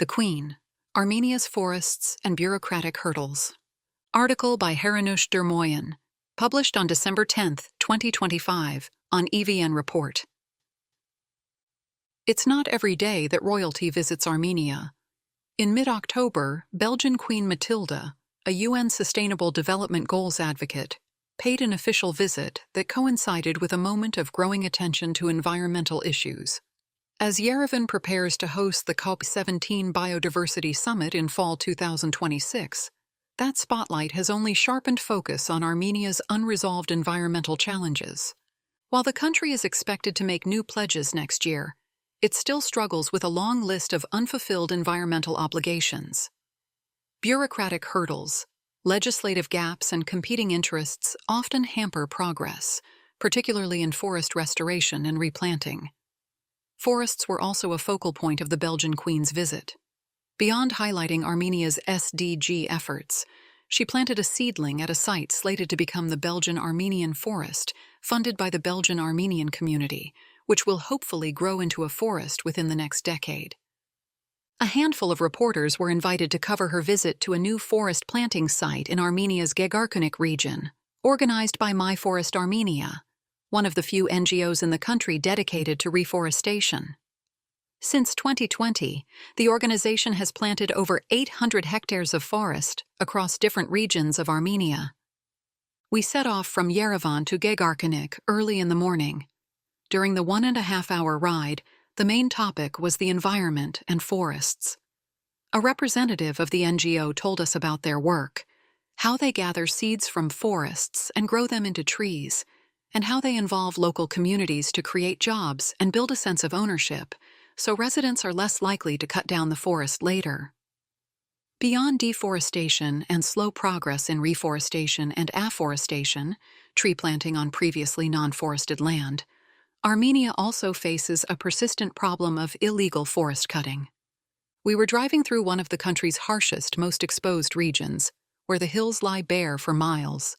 The Queen, Armenia's Forests and Bureaucratic Hurdles. Article by Hranoush Dermoyan, published on December 10, 2025, on EVN Report. It's not every day that royalty visits Armenia. In mid-October, Belgian Queen Matilda, a UN Sustainable Development Goals advocate, paid an official visit that coincided with a moment of growing attention to environmental issues. As Yerevan prepares to host the COP17 Biodiversity Summit in fall 2026, that spotlight has only sharpened focus on Armenia's unresolved environmental challenges. While the country is expected to make new pledges next year, it still struggles with a long list of unfulfilled environmental obligations. Bureaucratic hurdles, legislative gaps, and competing interests often hamper progress, particularly in forest restoration and replanting. Forests were also a focal point of the Belgian Queen's visit. Beyond highlighting Armenia's SDG efforts, she planted a seedling at a site slated to become the Belgian-Armenian Forest, funded by the Belgian-Armenian community, which will hopefully grow into a forest within the next decade. A handful of reporters were invited to cover her visit to a new forest planting site in Armenia's Gegarkunik region, organized by My Forest Armenia, one of the few NGOs in the country dedicated to reforestation. Since 2020, the organization has planted over 800 hectares of forest across different regions of Armenia. We set off from Yerevan to Gegarkunik early in the morning. During the 1.5-hour ride, the main topic was the environment and forests. A representative of the NGO told us about their work, how they gather seeds from forests and grow them into trees, and how they involve local communities to create jobs and build a sense of ownership, so residents are less likely to cut down the forest later. Beyond deforestation and slow progress in reforestation and afforestation, tree planting on previously non-forested land, Armenia also faces a persistent problem of illegal forest cutting. We were driving through one of the country's harshest, most exposed regions, where the hills lie bare for miles.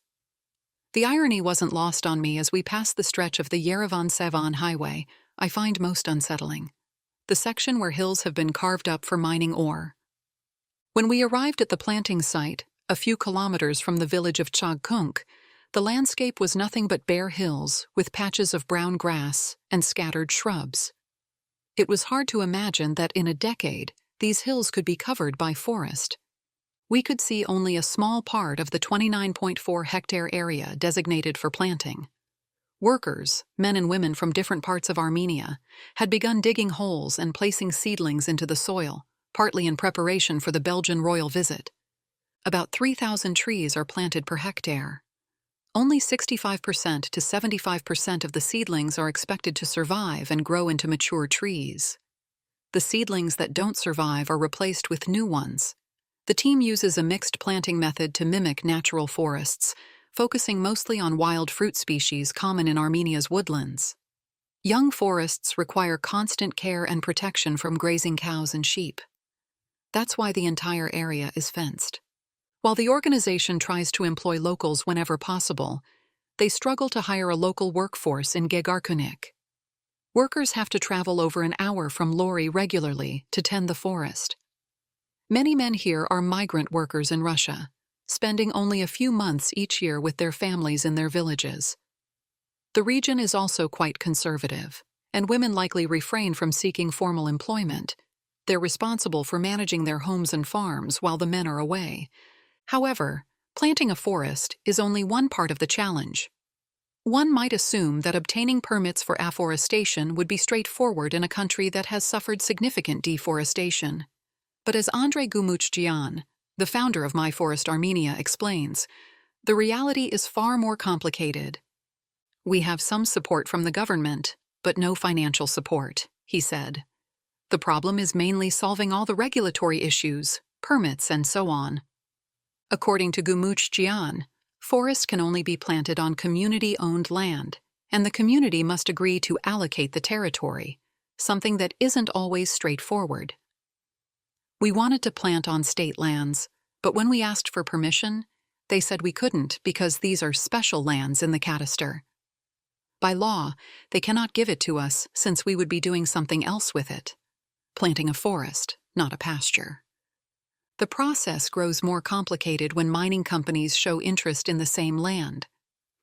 The irony wasn't lost on me as we passed the stretch of the Yerevan-Sevan highway I find most unsettling, the section where hills have been carved up for mining ore. When we arrived at the planting site, a few kilometers from the village of Chagkunk, the landscape was nothing but bare hills with patches of brown grass and scattered shrubs. It was hard to imagine that in a decade, these hills could be covered by forest. We could see only a small part of the 29.4-hectare area designated for planting. Workers, men and women from different parts of Armenia, had begun digging holes and placing seedlings into the soil, partly in preparation for the Belgian royal visit. About 3,000 trees are planted per hectare. Only 65% to 75% of the seedlings are expected to survive and grow into mature trees. The seedlings that don't survive are replaced with new ones. The team uses a mixed planting method to mimic natural forests, focusing mostly on wild fruit species common in Armenia's woodlands. Young forests require constant care and protection from grazing cows and sheep. That's why the entire area is fenced. While the organization tries to employ locals whenever possible, they struggle to hire a local workforce in Gegarkunik. Workers have to travel over an hour from Lori regularly to tend the forest. Many men here are migrant workers in Russia, spending only a few months each year with their families in their villages. The region is also quite conservative, and women likely refrain from seeking formal employment. They're responsible for managing their homes and farms while the men are away. However, planting a forest is only one part of the challenge. One might assume that obtaining permits for afforestation would be straightforward in a country that has suffered significant deforestation. But as Andrei Gumuchjian, the founder of My Forest Armenia, explains, the reality is far more complicated. We have some support from the government, but no financial support, he said. The problem is mainly solving all the regulatory issues, permits, and so on. According to Gumuchjian, forests can only be planted on community-owned land, and the community must agree to allocate the territory, something that isn't always straightforward. We wanted to plant on state lands, but when we asked for permission, they said we couldn't because these are special lands in the cadaster. By law, they cannot give it to us since we would be doing something else with it, planting a forest, not a pasture. The process grows more complicated when mining companies show interest in the same land.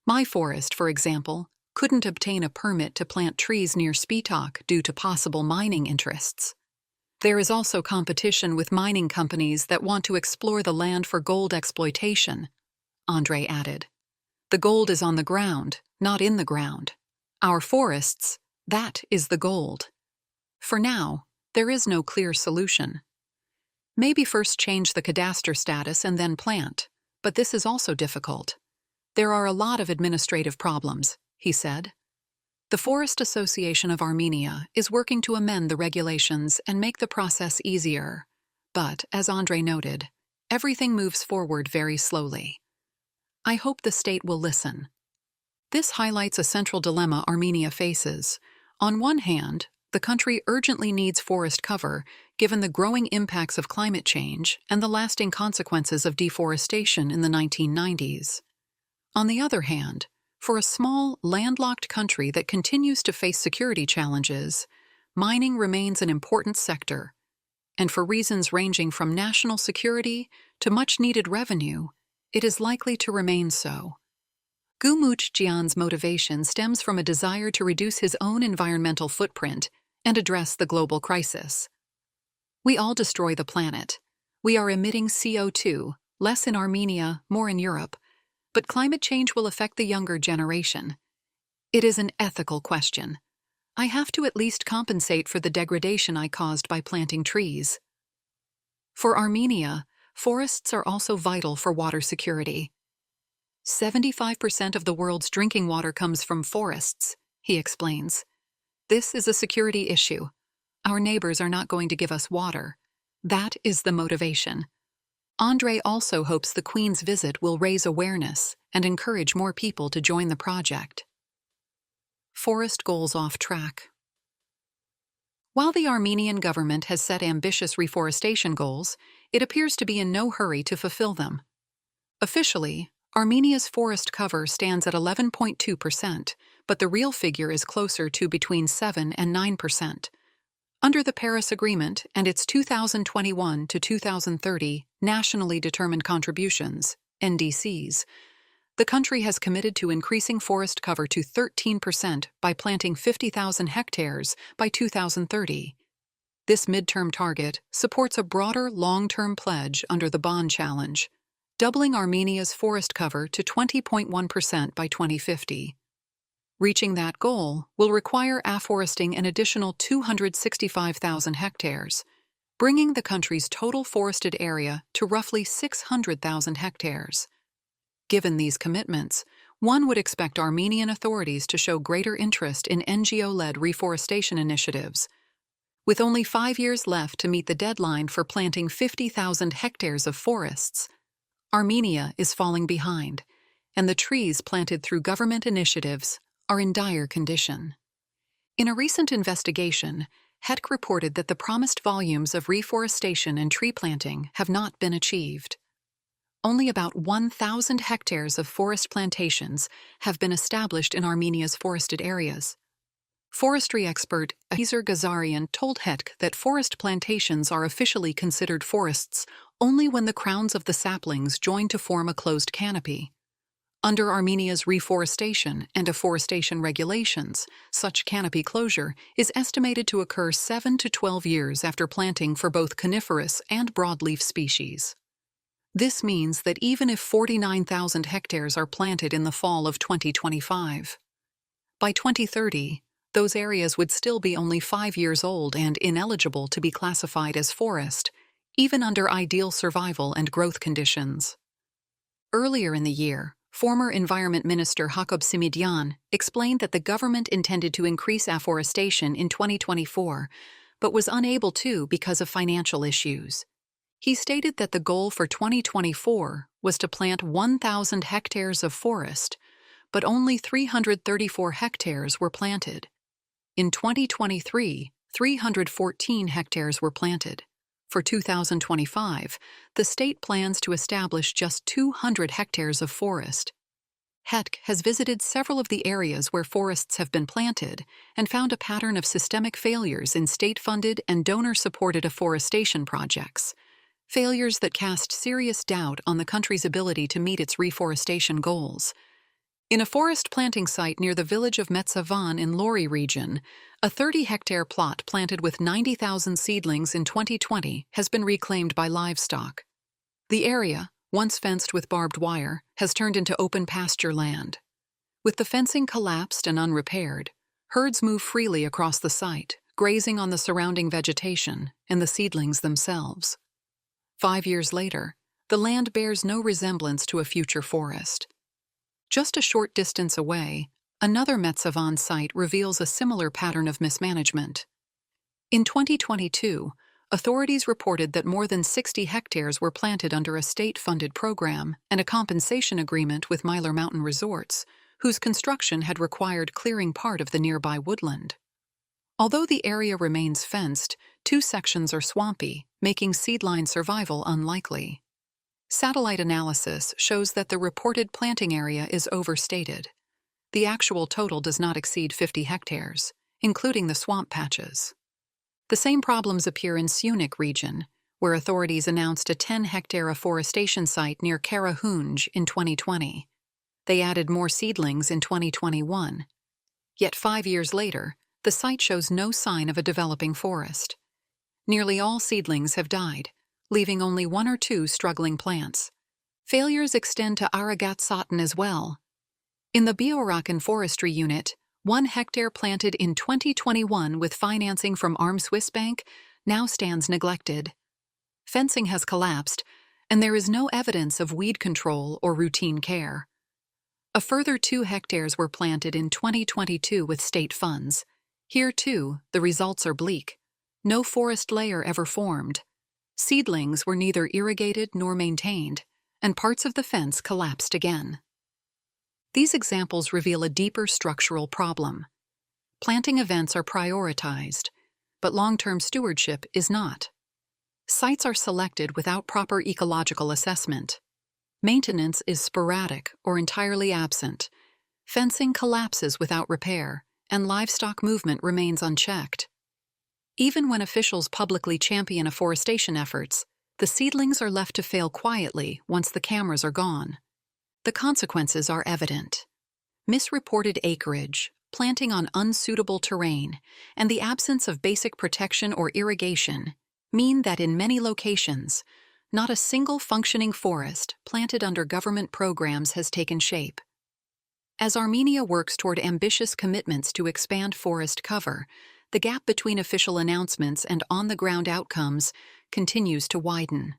My forest, for example, couldn't obtain a permit to plant trees near Spitak due to possible mining interests. There is also competition with mining companies that want to explore the land for gold exploitation, Andre added. The gold is on the ground, not in the ground. Our forests, that is the gold. For now, there is no clear solution. Maybe first change the cadastre status and then plant, but this is also difficult. There are a lot of administrative problems, he said. The Forest Association of Armenia is working to amend the regulations and make the process easier. But, as Andre noted, everything moves forward very slowly. I hope the state will listen. This highlights a central dilemma Armenia faces. On one hand, the country urgently needs forest cover, given the growing impacts of climate change and the lasting consequences of deforestation in the 1990s. On the other hand, for a small, landlocked country that continues to face security challenges, mining remains an important sector, and for reasons ranging from national security to much-needed revenue, it is likely to remain so. Gumuchjian's motivation stems from a desire to reduce his own environmental footprint and address the global crisis. We all destroy the planet. We are emitting CO2, less in Armenia, more in Europe, but climate change will affect the younger generation. It is an ethical question. I have to at least compensate for the degradation I caused by planting trees. For Armenia, forests are also vital for water security. 75% of the world's drinking water comes from forests, he explains. This is a security issue. Our neighbors are not going to give us water. That is the motivation. Andre also hopes the Queen's visit will raise awareness and encourage more people to join the project. Forest goals off track. While the Armenian government has set ambitious reforestation goals, it appears to be in no hurry to fulfill them. Officially, Armenia's forest cover stands at 11.2%, but the real figure is closer to between 7 and 9%. Under the Paris Agreement and its 2021 to 2030 Nationally Determined Contributions, NDCs, the country has committed to increasing forest cover to 13% by planting 50,000 hectares by 2030. This midterm target supports a broader long-term pledge under the Bond Challenge, doubling Armenia's forest cover to 20.1% by 2050. Reaching that goal will require afforesting an additional 265,000 hectares, bringing the country's total forested area to roughly 600,000 hectares. Given these commitments, one would expect Armenian authorities to show greater interest in NGO-led reforestation initiatives. With only 5 years left to meet the deadline for planting 50,000 hectares of forests, Armenia is falling behind, and the trees planted through government initiatives are in dire condition. In a recent investigation, HETC reported that the promised volumes of reforestation and tree planting have not been achieved. Only about 1,000 hectares of forest plantations have been established in Armenia's forested areas. Forestry expert Ahizer Gazarian told HETC that forest plantations are officially considered forests only when the crowns of the saplings join to form a closed canopy. Under Armenia's reforestation and afforestation regulations, such canopy closure is estimated to occur 7 to 12 years after planting for both coniferous and broadleaf species. This means that even if 49,000 hectares are planted in the fall of 2025, by 2030, those areas would still be only 5 years old and ineligible to be classified as forest, even under ideal survival and growth conditions. Earlier in the year, former Environment Minister Jacob Simidyan explained that the government intended to increase afforestation in 2024, but was unable to because of financial issues. He stated that the goal for 2024 was to plant 1,000 hectares of forest, but only 334 hectares were planted. In 2023, 314 hectares were planted. For 2025, the state plans to establish just 200 hectares of forest. HETC has visited several of the areas where forests have been planted and found a pattern of systemic failures in state-funded and donor-supported afforestation projects, failures that cast serious doubt on the country's ability to meet its reforestation goals. In a forest planting site near the village of Metsavan in Lori region, a 30-hectare plot planted with 90,000 seedlings in 2020 has been reclaimed by livestock. The area, once fenced with barbed wire, has turned into open pasture land. With the fencing collapsed and unrepaired, herds move freely across the site, grazing on the surrounding vegetation and the seedlings themselves. 5 years later, the land bears no resemblance to a future forest. Just a short distance away, another Metsavan site reveals a similar pattern of mismanagement. In 2022, authorities reported that more than 60 hectares were planted under a state-funded program and a compensation agreement with Myler Mountain Resorts, whose construction had required clearing part of the nearby woodland. Although the area remains fenced, 2 sections are swampy, making seedline survival unlikely. Satellite analysis shows that the reported planting area is overstated. The actual total does not exceed 50 hectares, including the swamp patches. The same problems appear in Hranoush region, where authorities announced a 10-hectare afforestation site near Hranoush in 2020. They added more seedlings in 2021. Yet 5 years later, the site shows no sign of a developing forest. Nearly all seedlings have died, leaving only 1 or 2 struggling plants. Failures extend to Aragat-Satan as well. In the Bureaucratic forestry unit, 1 hectare planted in 2021 with financing from Swiss Bank now stands neglected. Fencing has collapsed, and there is no evidence of weed control or routine care. A further 2 hectares were planted in 2022 with state funds. Here, too, the results are bleak. No forest layer ever formed. Seedlings were neither irrigated nor maintained, and parts of the fence collapsed again. These examples reveal a deeper structural problem. Planting events are prioritized, but long-term stewardship is not. Sites are selected without proper ecological assessment. Maintenance is sporadic or entirely absent. Fencing collapses without repair, and livestock movement remains unchecked. Even when officials publicly champion afforestation efforts, the seedlings are left to fail quietly once the cameras are gone. The consequences are evident. Misreported acreage, planting on unsuitable terrain, and the absence of basic protection or irrigation mean that in many locations, not a single functioning forest planted under government programs has taken shape. As Armenia works toward ambitious commitments to expand forest cover, the gap between official announcements and on-the-ground outcomes continues to widen.